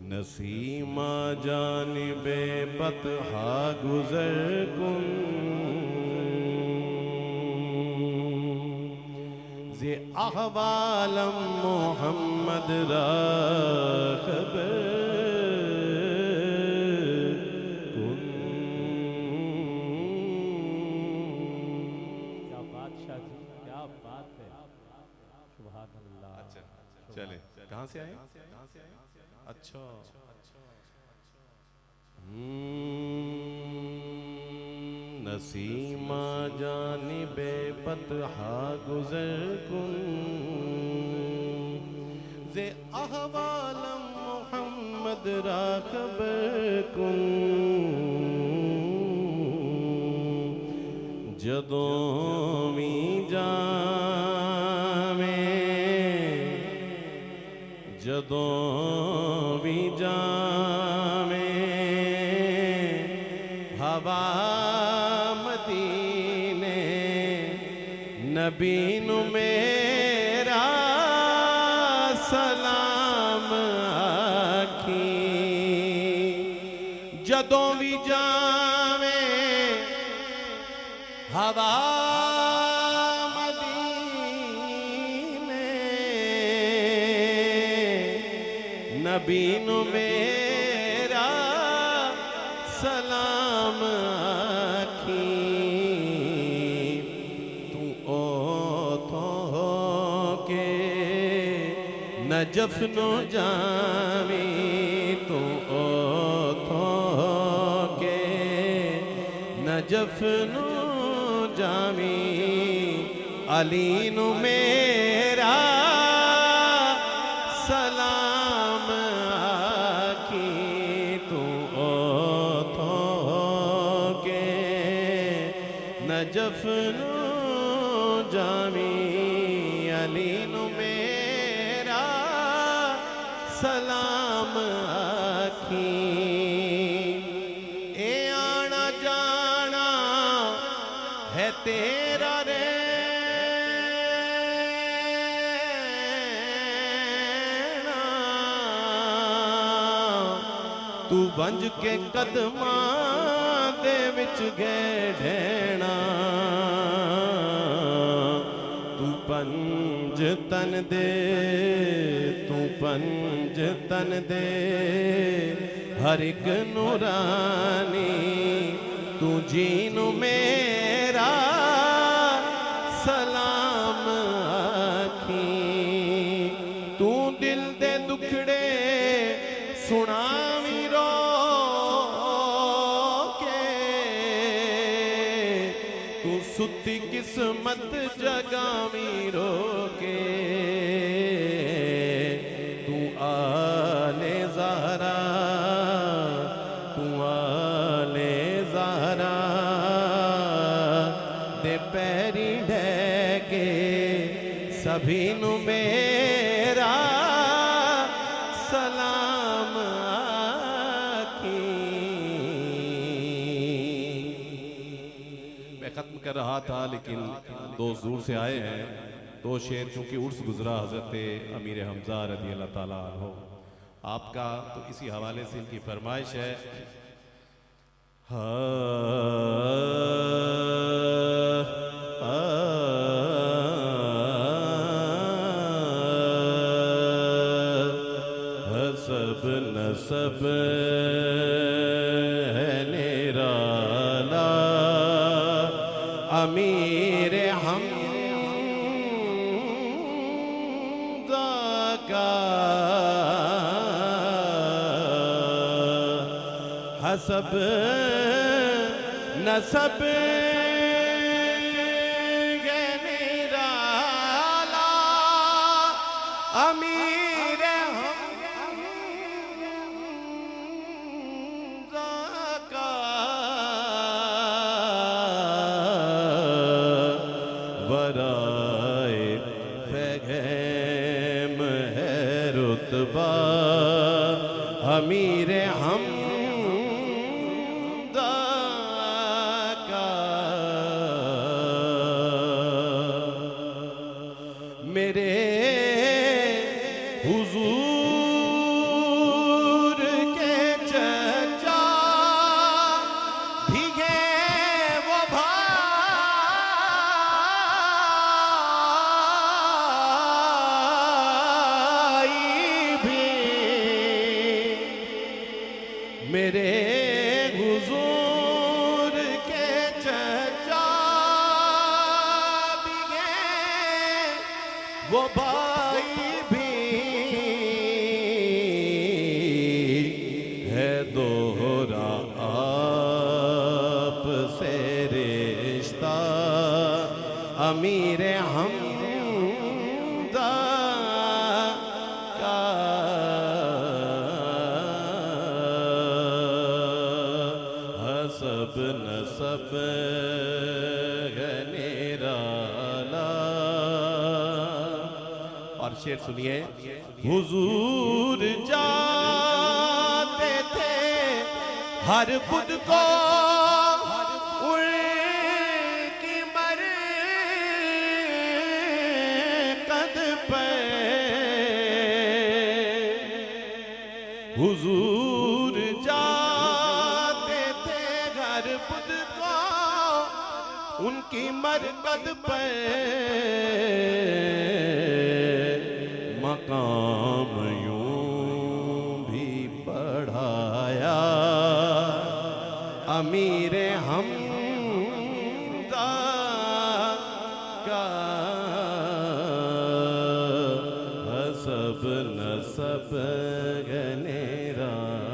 नसीमा जानिबे बतहा गुजर कुन जे अहवालम मोहम्मद रा खबर कुन। क्या बादशाह जी, क्या बात है, सुभान अल्लाह। अच्छा चले, कहाँ से आए? अच्छा, नसीमा जानिबे बतहा गुजर कुन जे अहवालम मोहम्मद रा खबर कुन। जदों भी जावे जदों भी जावे हवा मदीने नबी नु मेरा सलाम आखी। जदों भी जावे हवा नबी नु मेरा सलाम आखी। तू ओ थो के नजफ नु जावी, तू ओ थो के नजफ नु जावी। अली नु मेरा सलाम आखी। तू ओ थो के नजफ नु जामी। अली नु मेरा सलाम आखी। ए आना जाना है तेरा रे तू वंज के कदमां दे विच गैढ़ना। तू पंज तन दे, तू पंज तन दे हर एक नूरानी। तू जीनु मेरा सलाम आखी। तू दिल दे दुखड़े सुनावी रो के। तू सुती किस्मत जगावी रो के। तू आले ज़हरा, तू आले ज़हरा दे पैरी ढके सभी नु मेरा सलाम आखी। मैं खत्म कर रहा था लेकिन दोस्त दूर से आए हैं। दो शेर चूंकि उर्स गुजरा हजरत अमीर हमजा रज़ी अल्लाह ताला अन्हु आपका, तो इसी हवाले से इनकी फरमाइश है। हसब नसब है निराला अमीर हमजा का। हसब नसब है निराला अमीर हमजा का। वराए फगैम है रुतबा अमीर हमदा का। मेरे हुजूर मेरे हुजूर के चचा भी हैं, वो भाई भी है, दोहरा आप से रिश्ता अमीर हमदा का हसब नसब निराला। और शेर सुनिए, हुजूर जाते थे हर बुध को उनकी मरकद पे, हुजूर जाते थे हर बुध को उनकी मरकद पे, मकाम यूं भी बढ़ाया अमीर हमदा का हसब नसब निराला।